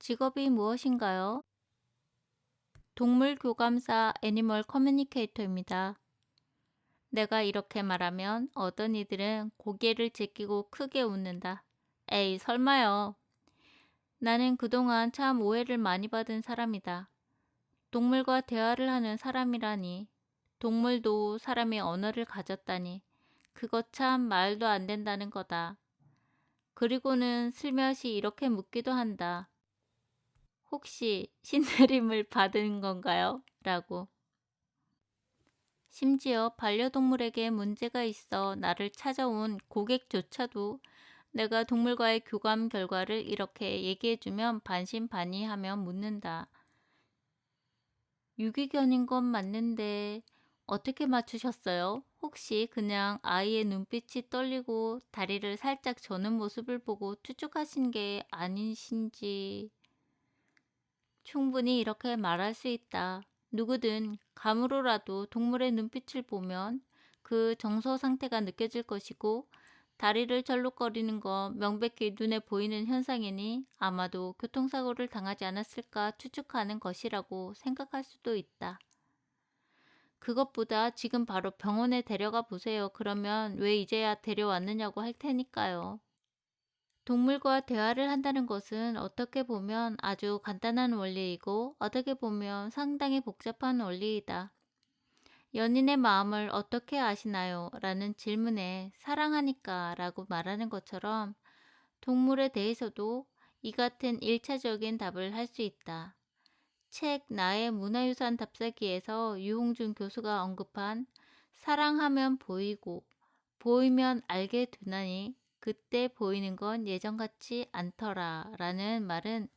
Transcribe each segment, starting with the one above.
직업이 무엇인가요? 동물 교감사 애니멀 커뮤니케이터입니다. 내가 이렇게 말하면 어떤 이들은 고개를 제끼고 크게 웃는다. 에이, 설마요. 나는 그동안 참 오해를 많이 받은 사람이다. 동물과 대화를 하는 사람이라니. 동물도 사람의 언어를 가졌다니. 그거 참 말도 안 된다는 거다. 그리고는 슬며시 이렇게 묻기도 한다. 혹시 신내림을 받은 건가요? 라고. 심지어 반려동물에게 문제가 있어 나를 찾아온 고객조차도 내가 동물과의 교감 결과를 이렇게 얘기해주면 반신반의하며 묻는다. 유기견인 건 맞는데 어떻게 맞추셨어요? 혹시 그냥 아이의 눈빛이 떨리고 다리를 살짝 저는 모습을 보고 추측하신 게 아니신지. 충분히 이렇게 말할 수 있다. 누구든 감으로라도 동물의 눈빛을 보면 그 정서 상태가 느껴질 것이고 다리를 절룩거리는 거 명백히 눈에 보이는 현상이니 아마도 교통사고를 당하지 않았을까 추측하는 것이라고 생각할 수도 있다. 그것보다 지금 바로 병원에 데려가 보세요. 그러면 왜 이제야 데려왔느냐고 할 테니까요. 동물과 대화를 한다는 것은 어떻게 보면 아주 간단한 원리이고 어떻게 보면 상당히 복잡한 원리이다. 연인의 마음을 어떻게 아시나요? 라는 질문에 사랑하니까 라고 말하는 것처럼 동물에 대해서도 이 같은 1차적인 답을 할 수 있다. 책 나의 문화유산 답사기에서 유홍준 교수가 언급한 사랑하면 보이고 보이면 알게 되나니 그때 보이는 건 예전 같지 않더라 라는 말은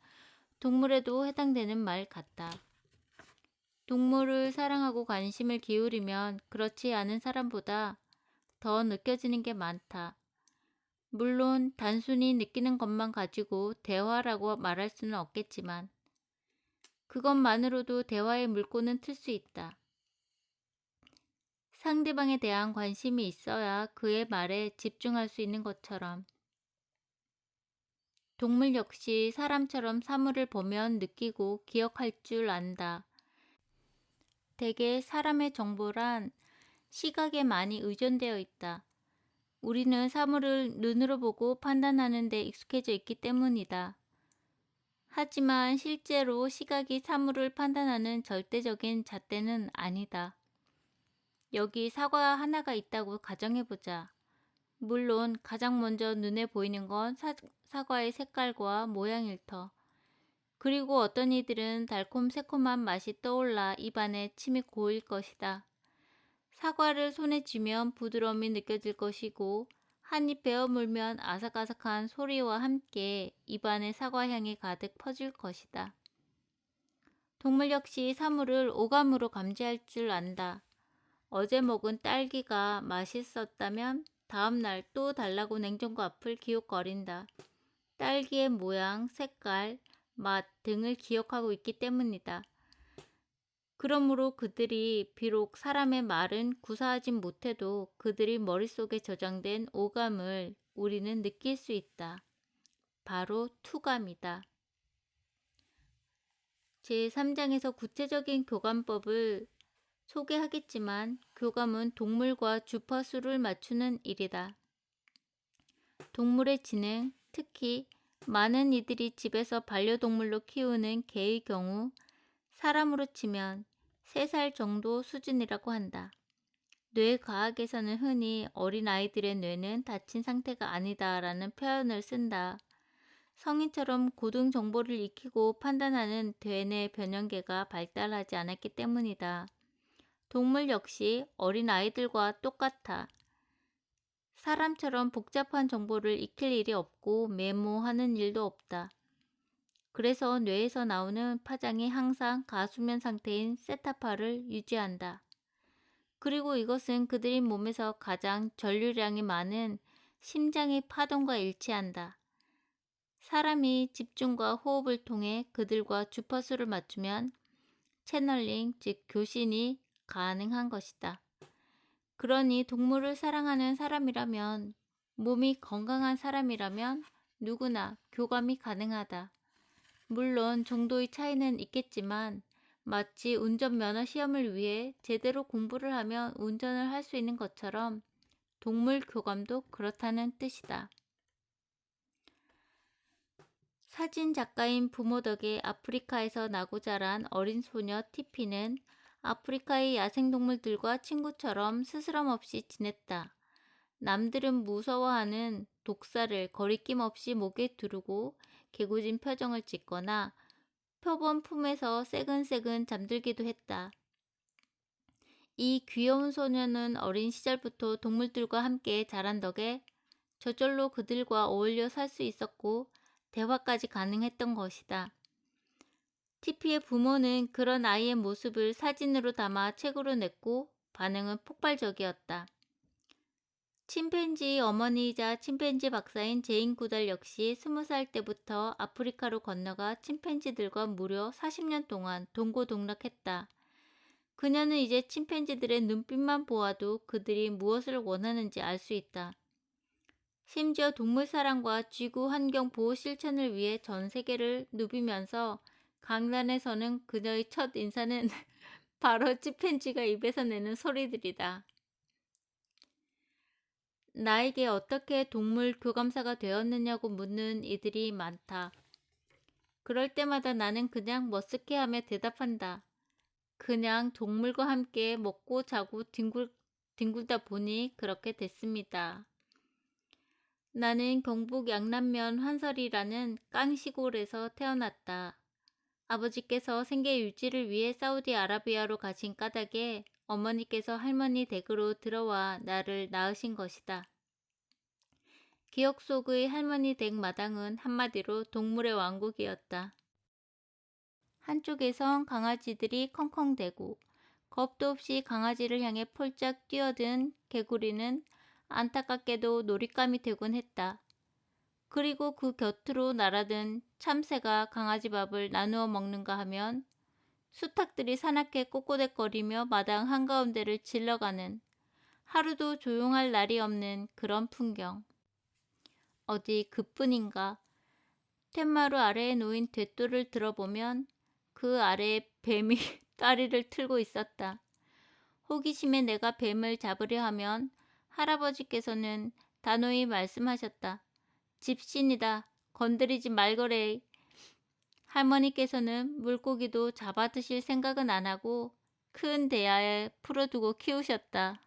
동물에도 해당되는 말 같다. 동물을 사랑하고 관심을 기울이면 그렇지 않은 사람보다 더 느껴지는 게 많다. 물론 단순히 느끼는 것만 가지고 대화라고 말할 수는 없겠지만 그것만으로도 대화의 물꼬는 틀 수 있다. 상대방에 대한 관심이 있어야 그의 말에 집중할 수 있는 것처럼 동물 역시 사람처럼 사물을 보면 느끼고 기억할 줄 안다. 대개 사람의 정보란 시각에 많이 의존되어 있다. 우리는 사물을 눈으로 보고 판단하는 데 익숙해져 있기 때문이다. 하지만 실제로 시각이 사물을 판단하는 절대적인 잣대는 아니다. 여기 사과 하나가 있다고 가정해보자. 물론 가장 먼저 눈에 보이는 건 사과의 색깔과 모양일 터. 그리고 어떤 이들은 달콤 새콤한 맛이 떠올라 입안에 침이 고일 것이다. 사과를 손에 쥐면 부드러움이 느껴질 것이고 한 입 베어 물면 아삭아삭한 소리와 함께 입안에 사과향이 가득 퍼질 것이다. 동물 역시 사물을 오감으로 감지할 줄 안다. 어제 먹은 딸기가 맛있었다면 다음날 또 달라고 냉장고 앞을 기웃거린다. 딸기의 모양, 색깔, 맛 등을 기억하고 있기 때문이다. 그러므로 그들이 비록 사람의 말은 구사하진 못해도 그들이 머릿속에 저장된 오감을 우리는 느낄 수 있다. 바로 투감이다. 제3장에서 구체적인 교감법을 소개하겠지만 교감은 동물과 주파수를 맞추는 일이다. 동물의 지능, 특히 많은 이들이 집에서 반려동물로 키우는 개의 경우 사람으로 치면 3살 정도 수준이라고 한다. 뇌과학에서는 흔히 어린아이들의 뇌는 닫힌 상태가 아니다라는 표현을 쓴다. 성인처럼 고등 정보를 익히고 판단하는 대뇌 변형계가 발달하지 않았기 때문이다. 동물 역시 어린아이들과 똑같아. 사람처럼 복잡한 정보를 익힐 일이 없고 메모하는 일도 없다. 그래서 뇌에서 나오는 파장이 항상 가수면 상태인 세타파를 유지한다. 그리고 이것은 그들의 몸에서 가장 전류량이 많은 심장의 파동과 일치한다. 사람이 집중과 호흡을 통해 그들과 주파수를 맞추면 채널링, 즉 교신이 가능한 것이다. 그러니 동물을 사랑하는 사람이라면, 몸이 건강한 사람이라면 누구나 교감이 가능하다. 물론 정도의 차이는 있겠지만 마치 운전면허 시험을 위해 제대로 공부를 하면 운전을 할 수 있는 것처럼 동물 교감도 그렇다는 뜻이다. 사진 작가인 부모 덕에 아프리카에서 나고 자란 어린 소녀 티피는 아프리카의 야생동물들과 친구처럼 스스럼 없이 지냈다. 남들은 무서워하는 독사를 거리낌 없이 목에 두르고 개구진 표정을 짓거나 표범 품에서 새근새근 잠들기도 했다. 이 귀여운 소녀는 어린 시절부터 동물들과 함께 자란 덕에 저절로 그들과 어울려 살 수 있었고 대화까지 가능했던 것이다. 티피의 부모는 그런 아이의 모습을 사진으로 담아 책으로 냈고 반응은 폭발적이었다. 침팬지 어머니이자 침팬지 박사인 제인 구달 역시 20살 때부터 아프리카로 건너가 침팬지들과 무려 40년 동안 동고동락했다. 그녀는 이제 침팬지들의 눈빛만 보아도 그들이 무엇을 원하는지 알 수 있다. 심지어 동물 사랑과 지구 환경 보호 실천을 위해 전 세계를 누비면서 강단에서는 그녀의 첫 인사는 바로 침팬지가 입에서 내는 소리들이다. 나에게 어떻게 동물 교감사가 되었느냐고 묻는 이들이 많다. 그럴 때마다 나는 그냥 머쓱해하며 대답한다. 그냥 동물과 함께 먹고 자고 뒹굴다 보니 그렇게 됐습니다. 나는 경북 양남면 환설이라는 깡시골에서 태어났다. 아버지께서 생계 유지를 위해 사우디아라비아로 가신 까닭에 어머니께서 할머니 댁으로 들어와 나를 낳으신 것이다. 기억 속의 할머니 댁 마당은 한마디로 동물의 왕국이었다. 한쪽에선 강아지들이 컹컹대고 겁도 없이 강아지를 향해 폴짝 뛰어든 개구리는 안타깝게도 놀잇감이 되곤 했다. 그리고 그 곁으로 날아든 참새가 강아지 밥을 나누어 먹는가 하면 수탉들이 사납게 꼬꼬댁거리며 마당 한가운데를 질러가는 하루도 조용할 날이 없는 그런 풍경. 어디 그뿐인가. 툇마루 아래에 놓인 돛돌을 들어보면 그 아래에 뱀이 다리를 틀고 있었다. 호기심에 내가 뱀을 잡으려 하면 할아버지께서는 단호히 말씀하셨다. 집신이다. 건드리지 말거래. 할머니께서는 물고기도 잡아 드실 생각은 안 하고 큰 대야에 풀어두고 키우셨다.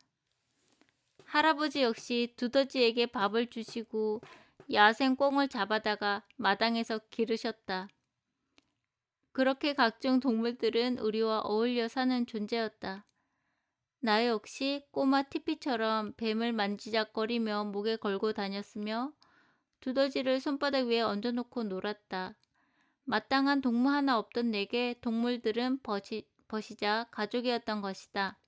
할아버지 역시 두더지에게 밥을 주시고 야생 꿩을 잡아다가 마당에서 기르셨다. 그렇게 각종 동물들은 우리와 어울려 사는 존재였다. 나 역시 꼬마 티피처럼 뱀을 만지작거리며 목에 걸고 다녔으며 두더지를 손바닥 위에 얹어놓고 놀았다. 마땅한 동무 하나 없던 내게 동물들은 버시자 가족이었던 것이다.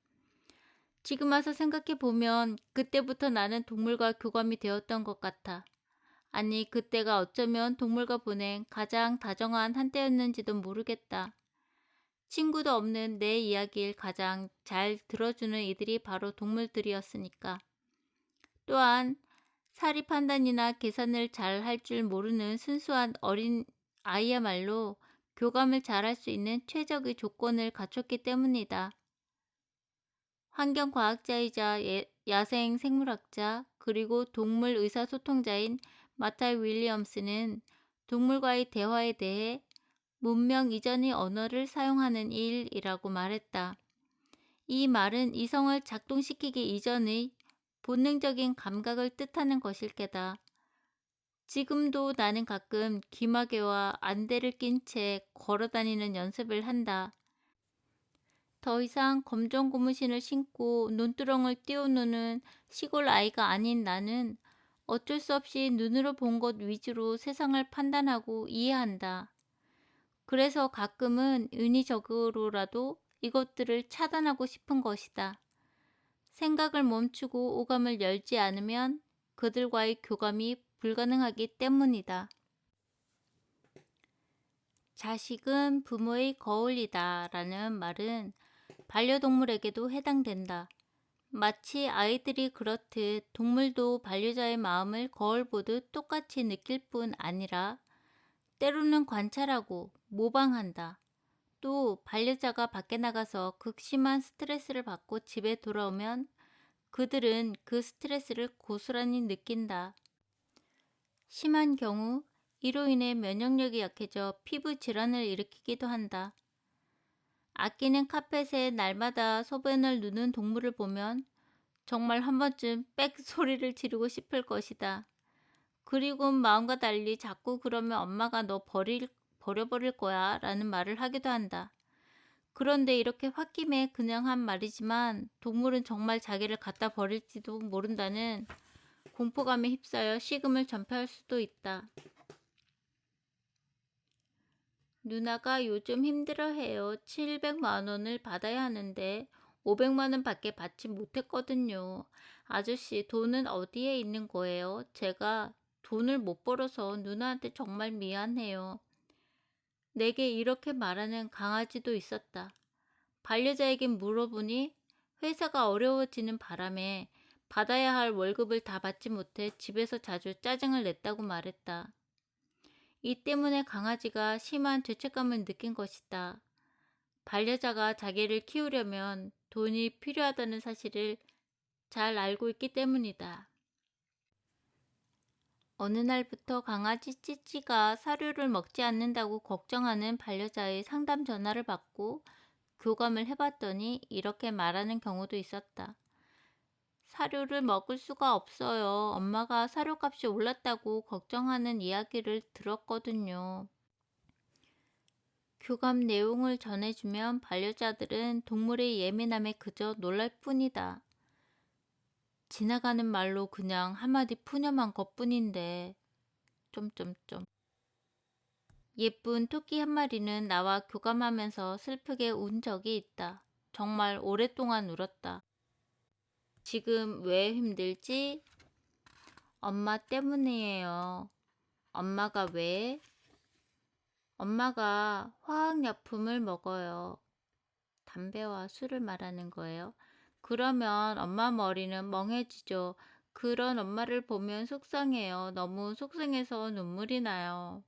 지금 와서 생각해보면 그때부터 나는 동물과 교감이 되었던 것 같아. 아니, 그때가 어쩌면 동물과 보낸 가장 다정한 한때였는지도 모르겠다. 친구도 없는 내 이야기를 가장 잘 들어주는 이들이 바로 동물들이었으니까. 또한 사리 판단이나 계산을 잘 할 줄 모르는 순수한 어린 아이야말로 교감을 잘 할 수 있는 최적의 조건을 갖췄기 때문이다. 환경과학자이자 야생 생물학자 그리고 동물 의사소통자인 마탈 윌리엄스는 동물과의 대화에 대해 문명 이전의 언어를 사용하는 일이라고 말했다. 이 말은 이성을 작동시키기 이전의 본능적인 감각을 뜻하는 것일 게다. 지금도 나는 가끔 귀마개와 안대를 낀 채 걸어다니는 연습을 한다. 더 이상 검정 고무신을 신고 눈두렁을 띄워놓는 시골 아이가 아닌 나는 어쩔 수 없이 눈으로 본 것 위주로 세상을 판단하고 이해한다. 그래서 가끔은 인위적으로라도 이것들을 차단하고 싶은 것이다. 생각을 멈추고 오감을 열지 않으면 그들과의 교감이 불가능하기 때문이다. 자식은 부모의 거울이다 라는 말은 반려동물에게도 해당된다. 마치 아이들이 그렇듯 동물도 반려자의 마음을 거울 보듯 똑같이 느낄 뿐 아니라 때로는 관찰하고 모방한다. 또 반려자가 밖에 나가서 극심한 스트레스를 받고 집에 돌아오면 그들은 그 스트레스를 고스란히 느낀다. 심한 경우 이로 인해 면역력이 약해져 피부 질환을 일으키기도 한다. 아끼는 카펫에 날마다 소변을 누는 동물을 보면 정말 한 번쯤 빽 소리를 지르고 싶을 것이다. 그리고 마음과 달리 자꾸 그러면 엄마가 너 버려버릴 거야 라는 말을 하기도 한다. 그런데 이렇게 홧김에 그냥 한 말이지만 동물은 정말 자기를 갖다 버릴지도 모른다는 공포감에 휩싸여 식음을 전폐할 수도 있다. 누나가 요즘 힘들어해요. 700만 원을 받아야 하는데 500만 원 밖에 받지 못했거든요. 아저씨, 돈은 어디에 있는 거예요? 제가 돈을 못 벌어서 누나한테 정말 미안해요. 내게 이렇게 말하는 강아지도 있었다. 반려자에게 물어보니 회사가 어려워지는 바람에 받아야 할 월급을 다 받지 못해 집에서 자주 짜증을 냈다고 말했다. 이 때문에 강아지가 심한 죄책감을 느낀 것이다. 반려자가 자기를 키우려면 돈이 필요하다는 사실을 잘 알고 있기 때문이다. 어느 날부터 강아지 찌찌가 사료를 먹지 않는다고 걱정하는 반려자의 상담 전화를 받고 교감을 해봤더니 이렇게 말하는 경우도 있었다. 사료를 먹을 수가 없어요. 엄마가 사료값이 올랐다고 걱정하는 이야기를 들었거든요. 교감 내용을 전해주면 반려자들은 동물의 예민함에 그저 놀랄 뿐이다. 지나가는 말로 그냥 한마디 푸념한 것뿐인데 점점점. 예쁜 토끼 한 마리는 나와 교감하면서 슬프게 운 적이 있다. 정말 오랫동안 울었다. 지금 왜 힘들지? 엄마 때문이에요. 엄마가 왜? 엄마가 화학약품을 먹어요. 담배와 술을 말하는 거예요. 그러면 엄마 머리는 멍해지죠. 그런 엄마를 보면 속상해요. 너무 속상해서 눈물이 나요.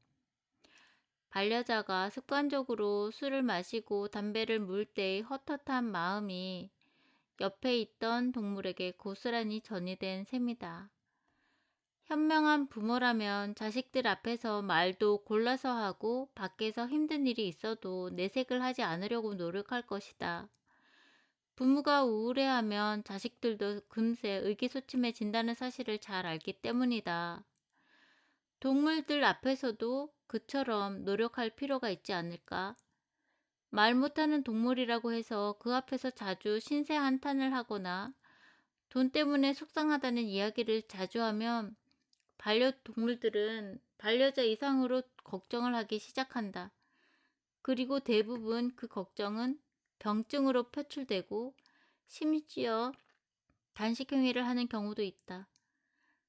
반려자가 습관적으로 술을 마시고 담배를 물 때의 헛헛한 마음이 옆에 있던 동물에게 고스란히 전이된 셈이다. 현명한 부모라면 자식들 앞에서 말도 골라서 하고 밖에서 힘든 일이 있어도 내색을 하지 않으려고 노력할 것이다. 부모가 우울해하면 자식들도 금세 의기소침해진다는 사실을 잘 알기 때문이다. 동물들 앞에서도 그처럼 노력할 필요가 있지 않을까? 말 못하는 동물이라고 해서 그 앞에서 자주 신세 한탄을 하거나 돈 때문에 속상하다는 이야기를 자주 하면 반려동물들은 반려자 이상으로 걱정을 하기 시작한다. 그리고 대부분 그 걱정은 병증으로 표출되고 심지어 단식행위를 하는 경우도 있다.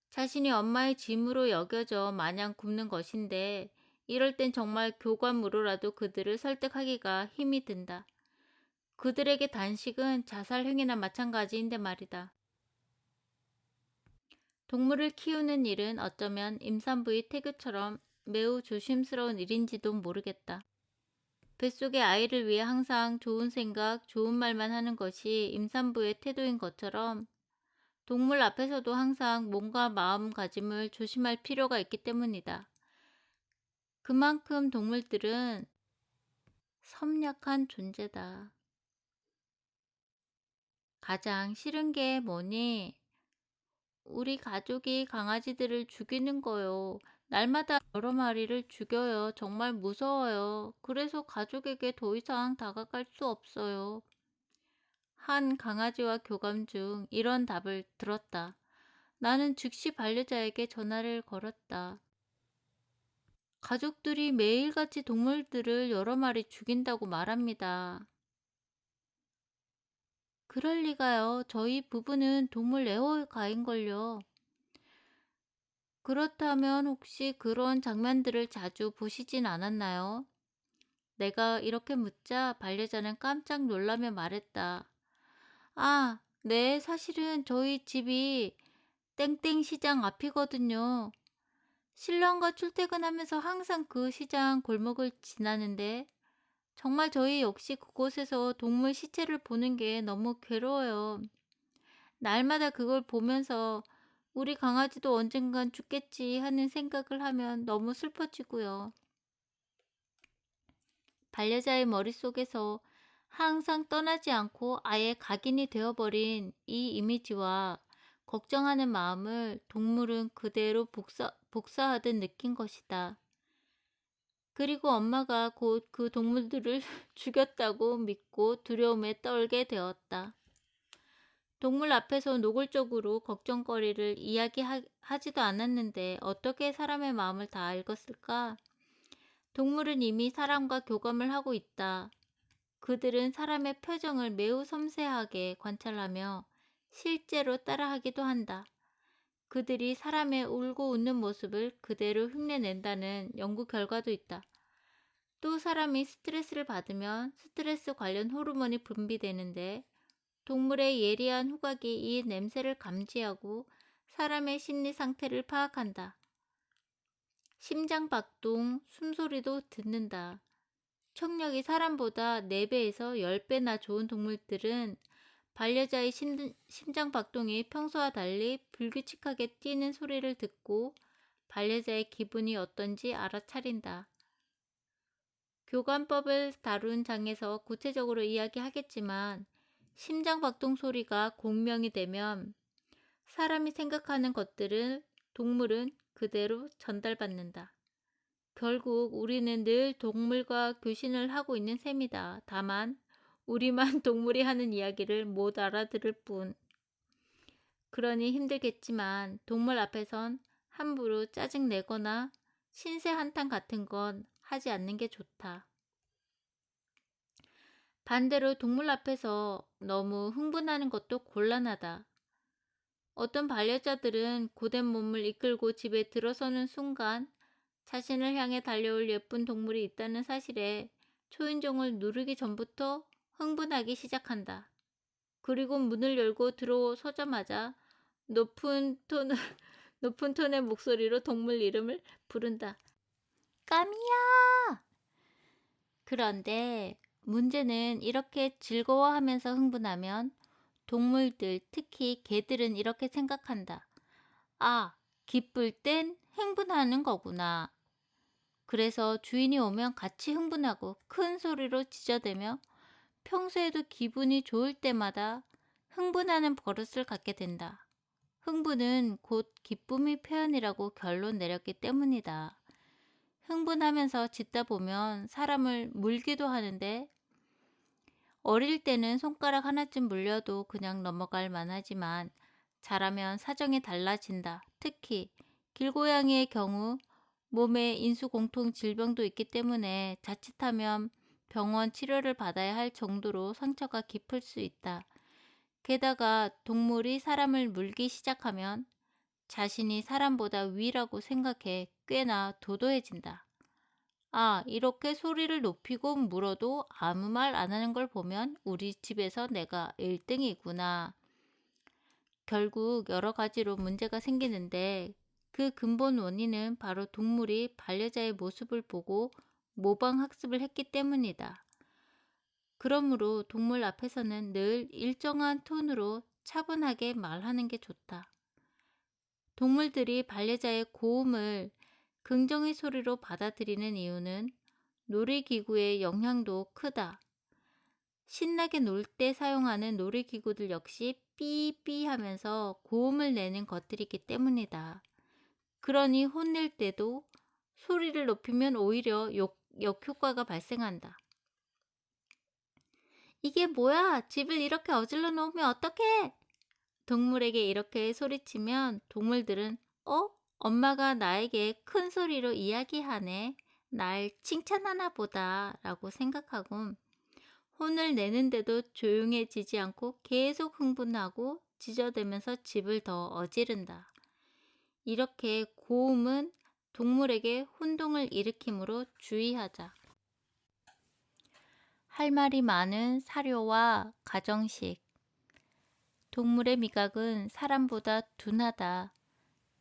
자신이 엄마의 짐으로 여겨져 마냥 굶는 것인데 이럴 땐 정말 교감으로라도 그들을 설득하기가 힘이 든다. 그들에게 단식은 자살행위나 마찬가지인데 말이다. 동물을 키우는 일은 어쩌면 임산부의 태교처럼 매우 조심스러운 일인지도 모르겠다. 뱃속의 아이를 위해 항상 좋은 생각, 좋은 말만 하는 것이 임산부의 태도인 것처럼 동물 앞에서도 항상 몸과 마음가짐을 조심할 필요가 있기 때문이다. 그만큼 동물들은 섬약한 존재다. 가장 싫은 게 뭐니? 우리 가족이 강아지들을 죽이는 거요. 날마다 여러 마리를 죽여요. 정말 무서워요. 그래서 가족에게 더 이상 다가갈 수 없어요. 한 강아지와 교감 중 이런 답을 들었다. 나는 즉시 반려자에게 전화를 걸었다. 가족들이 매일같이 동물들을 여러 마리 죽인다고 말합니다. 그럴 리가요. 저희 부부는 동물 애호가인걸요. 그렇다면 혹시 그런 장면들을 자주 보시진 않았나요? 내가 이렇게 묻자 반려자는 깜짝 놀라며 말했다. 아, 네, 사실은 저희 집이 땡땡 시장 앞이거든요. 신랑과 출퇴근하면서 항상 그 시장 골목을 지나는데 정말 저희 역시 그곳에서 동물 시체를 보는 게 너무 괴로워요. 날마다 그걸 보면서 우리 강아지도 언젠간 죽겠지 하는 생각을 하면 너무 슬퍼지고요. 반려자의 머릿속에서 항상 떠나지 않고 아예 각인이 되어버린 이 이미지와 걱정하는 마음을 동물은 그대로 복사하듯 느낀 것이다. 그리고 엄마가 곧 그 동물들을 죽였다고 믿고 두려움에 떨게 되었다. 동물 앞에서 노골적으로 걱정거리를 이야기하지도 않았는데 어떻게 사람의 마음을 다 읽었을까? 동물은 이미 사람과 교감을 하고 있다. 그들은 사람의 표정을 매우 섬세하게 관찰하며 실제로 따라하기도 한다. 그들이 사람의 울고 웃는 모습을 그대로 흉내낸다는 연구 결과도 있다. 또 사람이 스트레스를 받으면 스트레스 관련 호르몬이 분비되는데 동물의 예리한 후각이 이 냄새를 감지하고 사람의 심리 상태를 파악한다. 심장박동, 숨소리도 듣는다. 청력이 사람보다 4배에서 10배나 좋은 동물들은 반려자의 심장박동이 평소와 달리 불규칙하게 뛰는 소리를 듣고 반려자의 기분이 어떤지 알아차린다. 교감법을 다룬 장에서 구체적으로 이야기하겠지만 심장박동 소리가 공명이 되면 사람이 생각하는 것들을 동물은 그대로 전달받는다. 결국 우리는 늘 동물과 교신을 하고 있는 셈이다. 다만 우리만 동물이 하는 이야기를 못 알아들을 뿐. 그러니 힘들겠지만 동물 앞에선 함부로 짜증내거나 신세 한탄 같은 건 하지 않는 게 좋다. 반대로 동물 앞에서 너무 흥분하는 것도 곤란하다. 어떤 반려자들은 고된 몸을 이끌고 집에 들어서는 순간 자신을 향해 달려올 예쁜 동물이 있다는 사실에 초인종을 누르기 전부터 흥분하기 시작한다. 그리고 문을 열고 들어서자마자 높은 톤의 목소리로 동물 이름을 부른다. 까미야! 그런데 문제는 이렇게 즐거워하면서 흥분하면 동물들, 특히 개들은 이렇게 생각한다. 아, 기쁠 땐 흥분하는 거구나. 그래서 주인이 오면 같이 흥분하고 큰 소리로 짖어대며 평소에도 기분이 좋을 때마다 흥분하는 버릇을 갖게 된다. 흥분은 곧 기쁨의 표현이라고 결론 내렸기 때문이다. 흥분하면서 짖다 보면 사람을 물기도 하는데 어릴 때는 손가락 하나쯤 물려도 그냥 넘어갈 만하지만 자라면 사정이 달라진다. 특히 길고양이의 경우 몸에 인수공통 질병도 있기 때문에 자칫하면 병원 치료를 받아야 할 정도로 상처가 깊을 수 있다. 게다가 동물이 사람을 물기 시작하면 자신이 사람보다 위라고 생각해 꽤나 도도해진다. 아, 이렇게 소리를 높이고 물어도 아무 말 안 하는 걸 보면 우리 집에서 내가 1등이구나. 결국 여러 가지로 문제가 생기는데 그 근본 원인은 바로 동물이 반려자의 모습을 보고 모방 학습을 했기 때문이다. 그러므로 동물 앞에서는 늘 일정한 톤으로 차분하게 말하는 게 좋다. 동물들이 반려자의 고음을 긍정의 소리로 받아들이는 이유는 놀이기구의 영향도 크다. 신나게 놀 때 사용하는 놀이기구들 역시 삐삐 하면서 고음을 내는 것들이기 때문이다. 그러니 혼낼 때도 소리를 높이면 오히려 역효과가 발생한다. 이게 뭐야? 집을 이렇게 어질러 놓으면 어떡해? 동물에게 이렇게 소리치면 동물들은 엄마가 나에게 큰 소리로 이야기하네. 날 칭찬하나 보다 라고 생각하고 혼을 내는데도 조용해지지 않고 계속 흥분하고 짖어대면서 집을 더 어지른다. 이렇게 고음은 동물에게 혼동을 일으키므로 주의하자. 할 말이 많은 사료와 가정식. 동물의 미각은 사람보다 둔하다.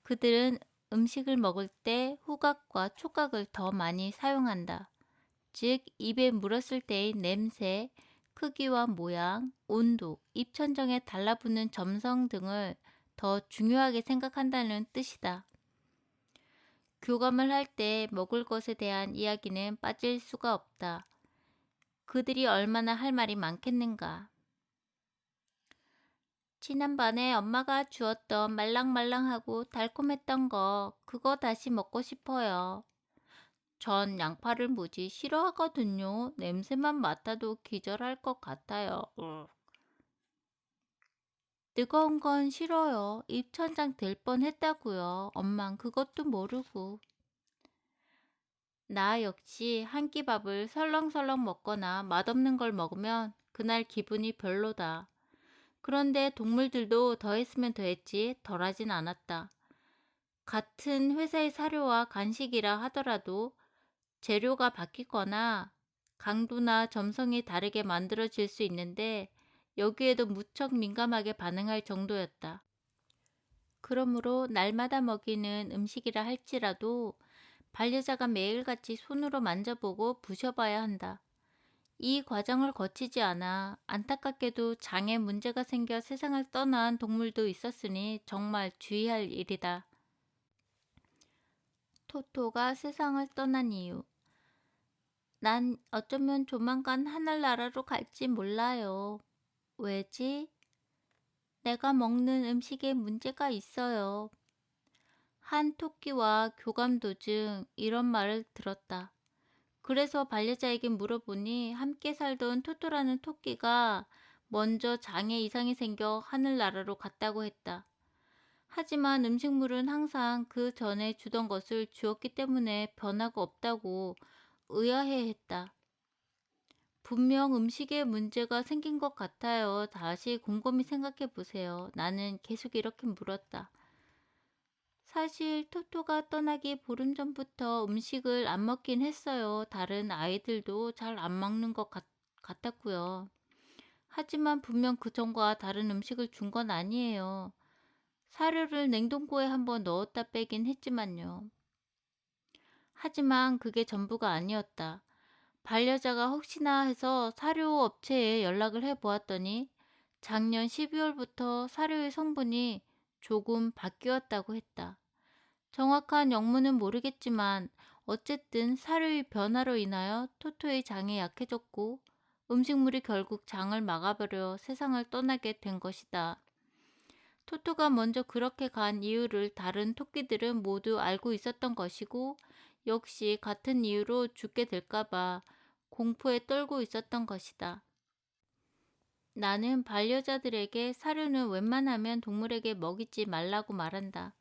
그들은 음식을 먹을 때 후각과 촉각을 더 많이 사용한다. 즉, 입에 물었을 때의 냄새, 크기와 모양, 온도, 입천정에 달라붙는 점성 등을 더 중요하게 생각한다는 뜻이다. 교감을 할 때 먹을 것에 대한 이야기는 빠질 수가 없다. 그들이 얼마나 할 말이 많겠는가. 지난번에 엄마가 주었던 말랑말랑하고 달콤했던 거, 그거 다시 먹고 싶어요. 전 양파를 무지 싫어하거든요. 냄새만 맡아도 기절할 것 같아요. 뜨거운 건 싫어요. 입천장 될 뻔했다고요. 엄만 그것도 모르고. 나 역시 한 끼 밥을 설렁설렁 먹거나 맛없는 걸 먹으면 그날 기분이 별로다. 그런데 동물들도 더했으면 더했지 덜하진 않았다. 같은 회사의 사료와 간식이라 하더라도 재료가 바뀌거나 강도나 점성이 다르게 만들어질 수 있는데 여기에도 무척 민감하게 반응할 정도였다. 그러므로 날마다 먹이는 음식이라 할지라도 반려자가 매일같이 손으로 만져보고 부셔봐야 한다. 이 과정을 거치지 않아 안타깝게도 장에 문제가 생겨 세상을 떠난 동물도 있었으니 정말 주의할 일이다. 토토가 세상을 떠난 이유. 난 어쩌면 조만간 하늘나라로 갈지 몰라요. 왜지? 내가 먹는 음식에 문제가 있어요. 한 토끼와 교감 도중 이런 말을 들었다. 그래서 반려자에게 물어보니 함께 살던 토토라는 토끼가 먼저 장에 이상이 생겨 하늘나라로 갔다고 했다. 하지만 음식물은 항상 그 전에 주던 것을 주었기 때문에 변화가 없다고 의아해했다. 분명 음식에 문제가 생긴 것 같아요. 다시 곰곰이 생각해 보세요. 나는 계속 이렇게 물었다. 사실 토토가 떠나기 보름 전부터 음식을 안 먹긴 했어요. 다른 아이들도 잘 안 먹는 것 같았고요. 하지만 분명 그 전과 다른 음식을 준 건 아니에요. 사료를 냉동고에 한번 넣었다 빼긴 했지만요. 하지만 그게 전부가 아니었다. 반려자가 혹시나 해서 사료 업체에 연락을 해보았더니 작년 12월부터 사료의 성분이 조금 바뀌었다고 했다. 정확한 영문은 모르겠지만 어쨌든 사료의 변화로 인하여 토토의 장이 약해졌고 음식물이 결국 장을 막아버려 세상을 떠나게 된 것이다. 토토가 먼저 그렇게 간 이유를 다른 토끼들은 모두 알고 있었던 것이고 역시 같은 이유로 죽게 될까봐 공포에 떨고 있었던 것이다. 나는 반려자들에게 사료는 웬만하면 동물에게 먹이지 말라고 말한다.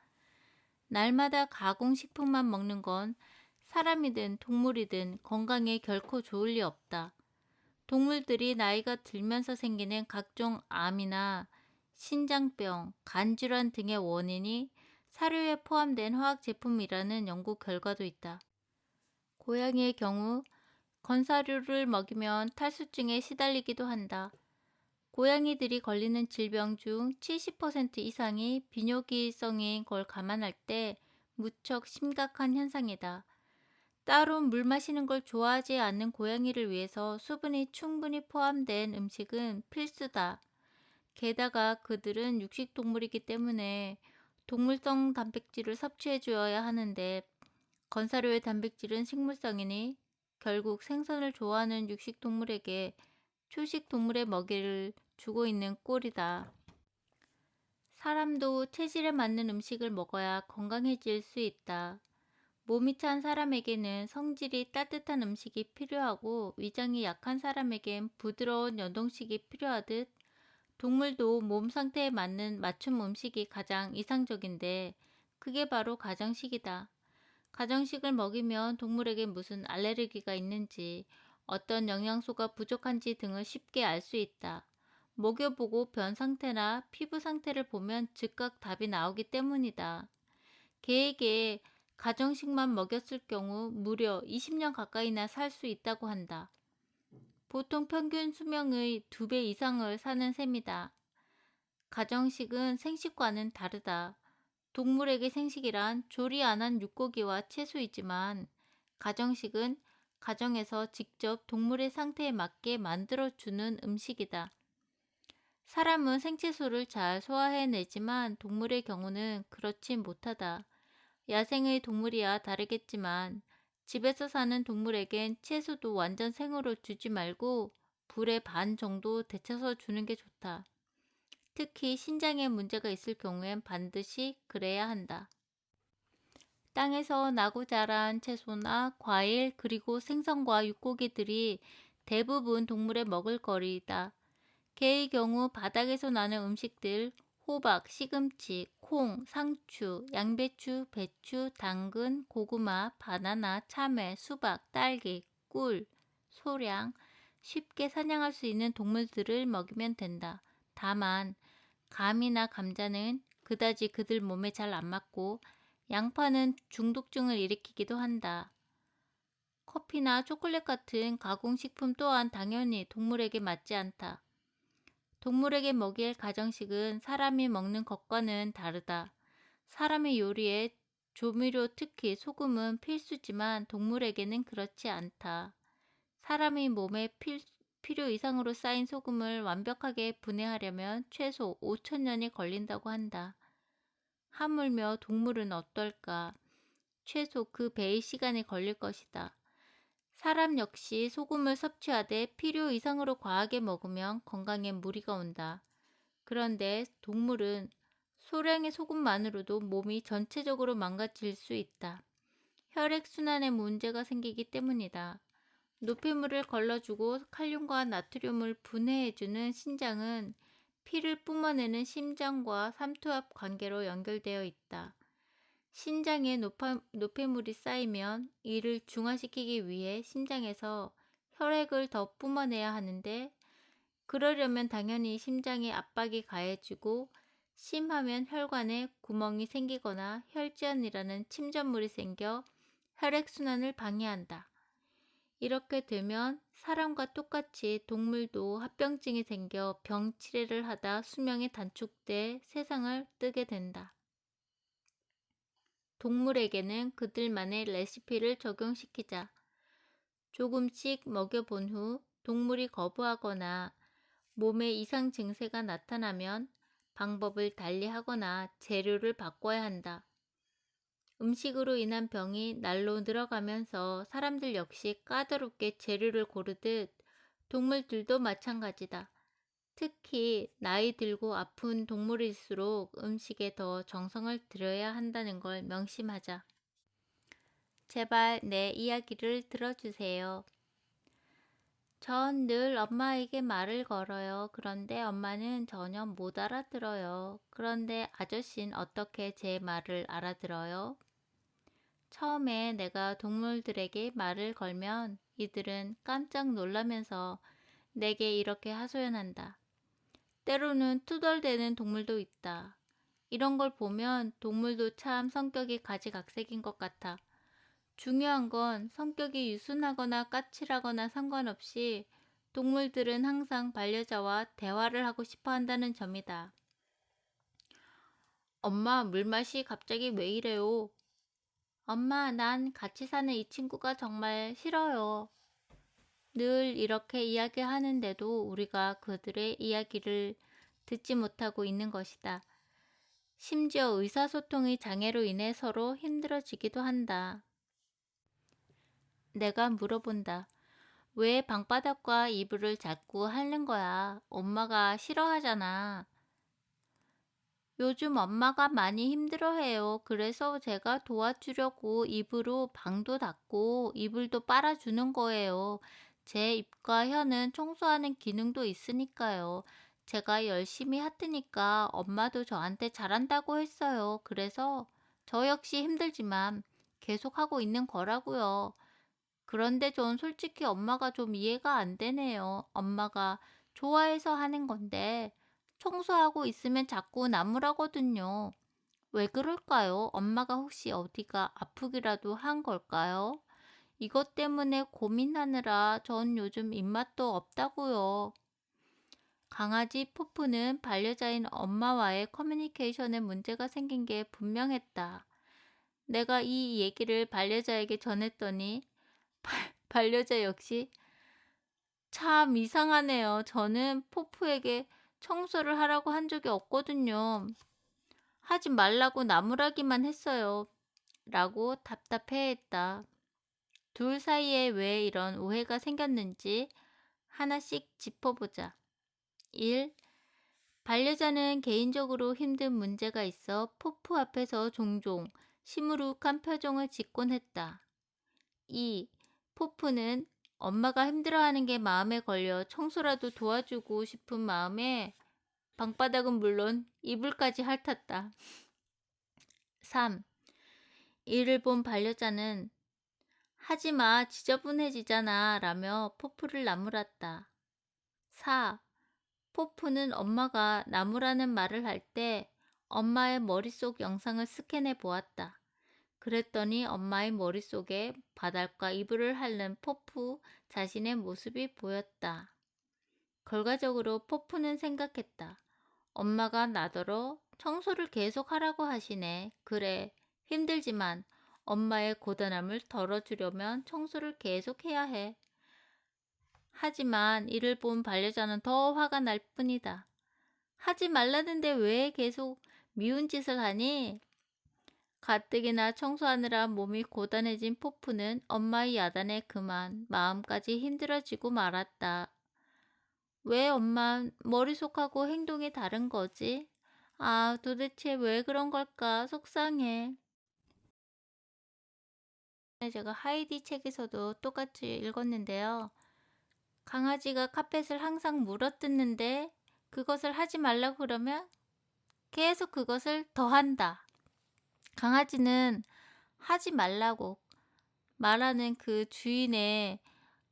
날마다 가공식품만 먹는 건 사람이든 동물이든 건강에 결코 좋을 리 없다. 동물들이 나이가 들면서 생기는 각종 암이나 신장병, 간질환 등의 원인이 사료에 포함된 화학제품이라는 연구 결과도 있다. 고양이의 경우 건사료를 먹이면 탈수증에 시달리기도 한다. 고양이들이 걸리는 질병 중 70% 이상이 비뇨기성인 걸 감안할 때 무척 심각한 현상이다. 따로 물 마시는 걸 좋아하지 않는 고양이를 위해서 수분이 충분히 포함된 음식은 필수다. 게다가 그들은 육식동물이기 때문에 동물성 단백질을 섭취해 주어야 하는데 건사료의 단백질은 식물성이니 결국 생선을 좋아하는 육식동물에게 초식동물의 먹이를 주고 있는 꼴이다. 사람도 체질에 맞는 음식을 먹어야 건강해질 수 있다. 몸이 찬 사람에게는 성질이 따뜻한 음식이 필요하고 위장이 약한 사람에겐 부드러운 연동식이 필요하듯 동물도 몸 상태에 맞는 맞춤 음식이 가장 이상적인데 그게 바로 가정식이다. 가정식을 먹이면 동물에게 무슨 알레르기가 있는지 어떤 영양소가 부족한지 등을 쉽게 알 수 있다. 먹여보고 변 상태나 피부 상태를 보면 즉각 답이 나오기 때문이다. 개에게 가정식만 먹였을 경우 무려 20년 가까이나 살 수 있다고 한다. 보통 평균 수명의 2배 이상을 사는 셈이다. 가정식은 생식과는 다르다. 동물에게 생식이란 조리 안 한 육고기와 채소이지만 가정식은 가정에서 직접 동물의 상태에 맞게 만들어주는 음식이다. 사람은 생채소를 잘 소화해내지만 동물의 경우는 그렇지 못하다. 야생의 동물이야 다르겠지만 집에서 사는 동물에겐 채소도 완전 생으로 주지 말고 불의 반 정도 데쳐서 주는 게 좋다. 특히 신장에 문제가 있을 경우엔 반드시 그래야 한다. 땅에서 나고 자란 채소나 과일 그리고 생선과 육고기들이 대부분 동물의 먹을거리이다. 개의 경우 바닥에서 나는 음식들, 호박, 시금치, 콩, 상추, 양배추, 배추, 당근, 고구마, 바나나, 참외, 수박, 딸기, 꿀, 소량, 쉽게 사냥할 수 있는 동물들을 먹이면 된다. 다만 감이나 감자는 그다지 그들 몸에 잘 안 맞고 양파는 중독증을 일으키기도 한다. 커피나 초콜릿 같은 가공식품 또한 당연히 동물에게 맞지 않다. 동물에게 먹일 가정식은 사람이 먹는 것과는 다르다. 사람의 요리에 조미료 특히 소금은 필수지만 동물에게는 그렇지 않다. 사람의 몸에 필요 이상으로 쌓인 소금을 완벽하게 분해하려면 최소 5,000년이 걸린다고 한다. 하물며 동물은 어떨까? 최소 그 배의 시간이 걸릴 것이다. 사람 역시 소금을 섭취하되 필요 이상으로 과하게 먹으면 건강에 무리가 온다. 그런데 동물은 소량의 소금만으로도 몸이 전체적으로 망가질 수 있다. 혈액순환에 문제가 생기기 때문이다. 노폐물을 걸러주고 칼륨과 나트륨을 분해해주는 신장은 피를 뿜어내는 심장과 삼투압 관계로 연결되어 있다. 신장에 노폐물이 쌓이면 이를 중화시키기 위해 심장에서 혈액을 더 뿜어내야 하는데 그러려면 당연히 심장의 압박이 가해지고 심하면 혈관에 구멍이 생기거나 혈전이라는 침전물이 생겨 혈액순환을 방해한다. 이렇게 되면 사람과 똑같이 동물도 합병증이 생겨 병치레를 하다 수명이 단축돼 세상을 뜨게 된다. 동물에게는 그들만의 레시피를 적용시키자. 조금씩 먹여본 후 동물이 거부하거나 몸에 이상 증세가 나타나면 방법을 달리 하거나 재료를 바꿔야 한다. 음식으로 인한 병이 날로 늘어가면서 사람들 역시 까다롭게 재료를 고르듯 동물들도 마찬가지다. 특히 나이 들고 아픈 동물일수록 음식에 더 정성을 들여야 한다는 걸 명심하자. 제발 내 이야기를 들어주세요. 전 늘 엄마에게 말을 걸어요. 그런데 엄마는 전혀 못 알아들어요. 그런데 아저씨는 어떻게 제 말을 알아들어요? 처음에 내가 동물들에게 말을 걸면 이들은 깜짝 놀라면서 내게 이렇게 하소연한다. 때로는 투덜대는 동물도 있다. 이런 걸 보면 동물도 참 성격이 가지각색인 것 같아. 중요한 건 성격이 유순하거나 까칠하거나 상관없이 동물들은 항상 반려자와 대화를 하고 싶어 한다는 점이다. 엄마, 물맛이 갑자기 왜 이래요? 엄마, 난 같이 사는 이 친구가 정말 싫어요. 늘 이렇게 이야기하는데도 우리가 그들의 이야기를 듣지 못하고 있는 것이다. 심지어 의사소통의 장애로 인해 서로 힘들어지기도 한다. 내가 물어본다. 왜 방바닥과 이불을 자꾸 핥는 거야? 엄마가 싫어하잖아. 요즘 엄마가 많이 힘들어해요. 그래서 제가 도와주려고 입으로 방도 닫고 이불도 빨아주는 거예요. 제 입과 혀는 청소하는 기능도 있으니까요. 제가 열심히 했으니까 엄마도 저한테 잘한다고 했어요. 그래서 저 역시 힘들지만 계속하고 있는 거라고요. 그런데 전 솔직히 엄마가 좀 이해가 안 되네요. 엄마가 좋아해서 하는 건데 청소하고 있으면 자꾸 나무라거든요. 왜 그럴까요? 엄마가 혹시 어디가 아프기라도 한 걸까요? 이것 때문에 고민하느라 전 요즘 입맛도 없다고요. 강아지 포프는 반려자인 엄마와의 커뮤니케이션에 문제가 생긴 게 분명했다. 내가 이 얘기를 반려자에게 전했더니 반려자 역시 참 이상하네요. 저는 포프에게 청소를 하라고 한 적이 없거든요. 하지 말라고 나무라기만 했어요. 라고 답답해했다. 둘 사이에 왜 이런 오해가 생겼는지 하나씩 짚어보자. 1. 반려자는 개인적으로 힘든 문제가 있어 포프 앞에서 종종 시무룩한 표정을 짓곤 했다. 2. 포프는 엄마가 힘들어하는 게 마음에 걸려 청소라도 도와주고 싶은 마음에 방바닥은 물론 이불까지 핥았다. 3. 이를 본 반려자는 하지마 지저분해지잖아 라며 포프를 나무랐다. 4. 포프는 엄마가 나무라는 말을 할 때 엄마의 머릿속 영상을 스캔해 보았다. 그랬더니 엄마의 머릿속에 바닥과 이불을 핥는 포프 자신의 모습이 보였다. 결과적으로 포프는 생각했다. 엄마가 나더러 청소를 계속 하라고 하시네. 그래, 힘들지만 엄마의 고단함을 덜어주려면 청소를 계속 해야 해. 하지만 이를 본 반려자는 더 화가 날 뿐이다. 하지 말라는데 왜 계속 미운 짓을 하니? 가뜩이나 청소하느라 몸이 고단해진 포프는 엄마의 야단에 그만 마음까지 힘들어지고 말았다. 왜 엄마 머릿속하고 행동이 다른 거지? 아, 도대체 왜 그런 걸까? 속상해. 제가 하이디 책에서도 똑같이 읽었는데요. 강아지가 카펫을 항상 물어뜯는데 그것을 하지 말라고 그러면 계속 그것을 더 한다. 강아지는 하지 말라고 말하는 그 주인의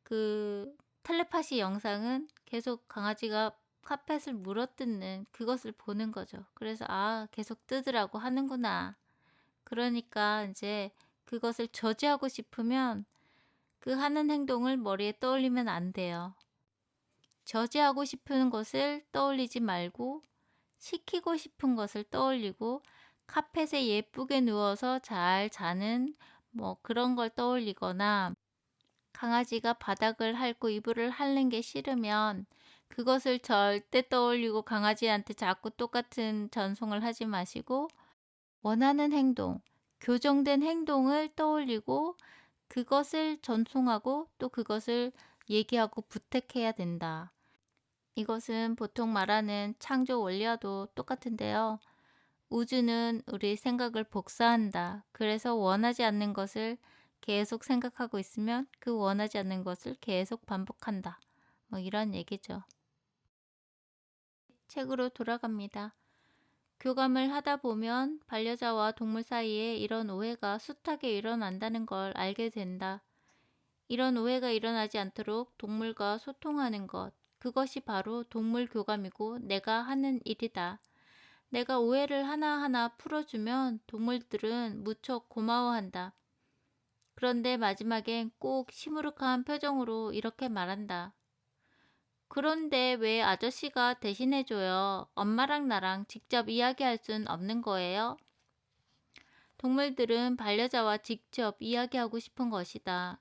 그 텔레파시 영상은 계속 강아지가 카펫을 물어뜯는 그것을 보는 거죠. 그래서 계속 뜯으라고 하는구나. 그러니까 이제 그것을 저지하고 싶으면 그 하는 행동을 머리에 떠올리면 안 돼요. 저지하고 싶은 것을 떠올리지 말고 시키고 싶은 것을 떠올리고 카펫에 예쁘게 누워서 잘 자는 그런 걸 떠올리거나 강아지가 바닥을 핥고 이불을 핥는 게 싫으면 그것을 절대 떠올리고 강아지한테 자꾸 똑같은 전송을 하지 마시고 원하는 행동, 교정된 행동을 떠올리고 그것을 전송하고 또 그것을 얘기하고 부탁해야 된다. 이것은 보통 말하는 창조 원리와도 똑같은데요. 우주는 우리 생각을 복사한다. 그래서 원하지 않는 것을 계속 생각하고 있으면 그 원하지 않는 것을 계속 반복한다. 이런 얘기죠. 책으로 돌아갑니다. 교감을 하다 보면 반려자와 동물 사이에 이런 오해가 숱하게 일어난다는 걸 알게 된다. 이런 오해가 일어나지 않도록 동물과 소통하는 것, 그것이 바로 동물 교감이고 내가 하는 일이다. 내가 오해를 하나하나 풀어주면 동물들은 무척 고마워한다. 그런데 마지막엔 꼭 시무룩한 표정으로 이렇게 말한다. 그런데 왜 아저씨가 대신해줘요? 엄마랑 나랑 직접 이야기할 순 없는 거예요? 동물들은 반려자와 직접 이야기하고 싶은 것이다.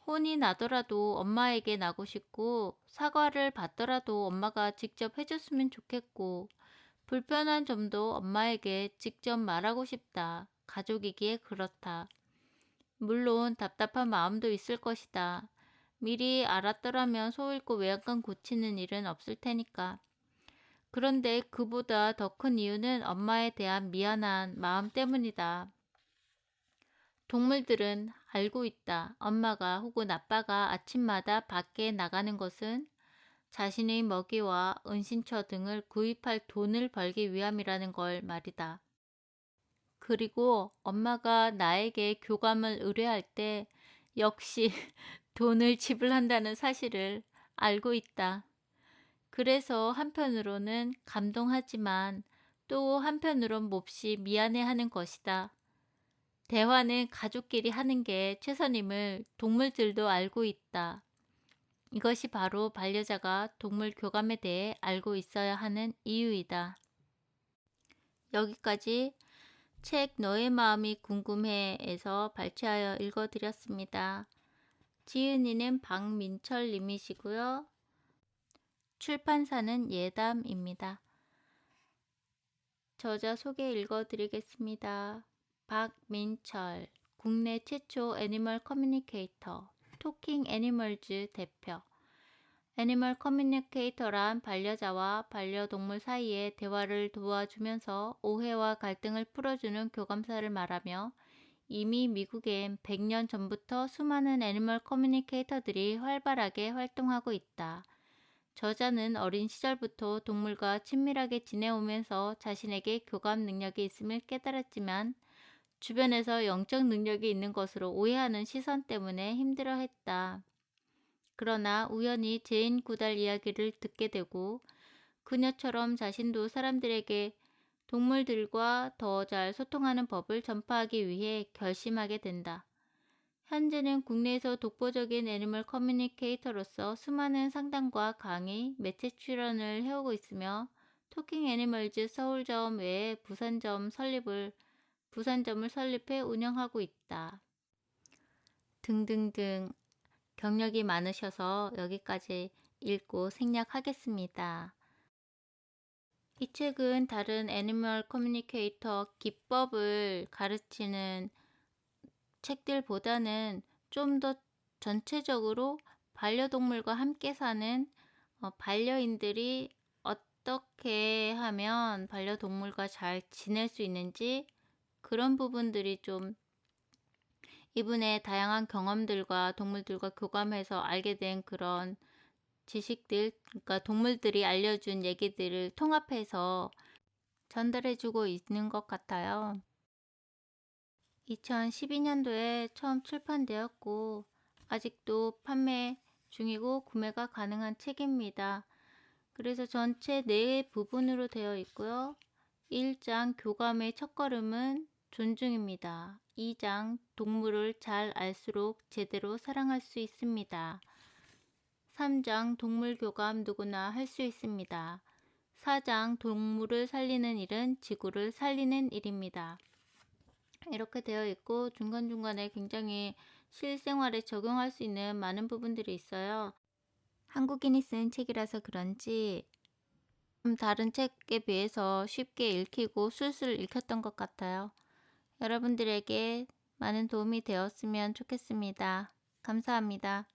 혼이 나더라도 엄마에게 나고 싶고 사과를 받더라도 엄마가 직접 해줬으면 좋겠고 불편한 점도 엄마에게 직접 말하고 싶다. 가족이기에 그렇다. 물론 답답한 마음도 있을 것이다. 미리 알았더라면 소 잃고 외양간 고치는 일은 없을 테니까. 그런데 그보다 더 큰 이유는 엄마에 대한 미안한 마음 때문이다. 동물들은 알고 있다. 엄마가 혹은 아빠가 아침마다 밖에 나가는 것은 자신의 먹이와 은신처 등을 구입할 돈을 벌기 위함이라는 걸 말이다. 그리고 엄마가 나에게 교감을 의뢰할 때 역시 돈을 지불한다는 사실을 알고 있다. 그래서 한편으로는 감동하지만 또 한편으론 몹시 미안해하는 것이다. 대화는 가족끼리 하는 게 최선임을 동물들도 알고 있다. 이것이 바로 반려자가 동물 교감에 대해 알고 있어야 하는 이유이다. 여기까지 책 너의 마음이 궁금해에서 발췌하여 읽어드렸습니다. 지은이는 박민철 님이시고요. 출판사는 예담입니다. 저자 소개 읽어드리겠습니다. 박민철, 국내 최초 애니멀 커뮤니케이터, 토킹 애니멀즈 대표. 애니멀 커뮤니케이터란 반려자와 반려동물 사이의 대화를 도와주면서 오해와 갈등을 풀어주는 교감사를 말하며 이미 미국엔 100년 전부터 수많은 애니멀 커뮤니케이터들이 활발하게 활동하고 있다. 저자는 어린 시절부터 동물과 친밀하게 지내오면서 자신에게 교감 능력이 있음을 깨달았지만 주변에서 영적 능력이 있는 것으로 오해하는 시선 때문에 힘들어했다. 그러나 우연히 제인 구달 이야기를 듣게 되고 그녀처럼 자신도 사람들에게 동물들과 더 잘 소통하는 법을 전파하기 위해 결심하게 된다. 현재는 국내에서 독보적인 애니멀 커뮤니케이터로서 수많은 상담과 강의, 매체 출연을 해오고 있으며 토킹 애니멀즈 서울점 외에 부산점을 설립해 운영하고 있다. 등등등 경력이 많으셔서 여기까지 읽고 생략하겠습니다. 이 책은 다른 애니멀 커뮤니케이터 기법을 가르치는 책들보다는 좀 더 전체적으로 반려동물과 함께 사는 반려인들이 어떻게 하면 반려동물과 잘 지낼 수 있는지 그런 부분들이 좀 이분의 다양한 경험들과 동물들과 교감해서 알게 된 그런 지식들, 그러니까 동물들이 알려준 얘기들을 통합해서 전달해주고 있는 것 같아요. 2012년도에 처음 출판되었고 아직도 판매 중이고 구매가 가능한 책입니다. 그래서 전체 4 부분으로 되어 있고요. 1장 교감의 첫걸음은 존중입니다. 2장 동물을 잘 알수록 제대로 사랑할 수 있습니다. 3장 동물 교감 누구나 할 수 있습니다. 4장 동물을 살리는 일은 지구를 살리는 일입니다. 이렇게 되어 있고 중간중간에 굉장히 실생활에 적용할 수 있는 많은 부분들이 있어요. 한국인이 쓴 책이라서 그런지 다른 책에 비해서 쉽게 읽히고 술술 읽혔던 것 같아요. 여러분들에게 많은 도움이 되었으면 좋겠습니다. 감사합니다.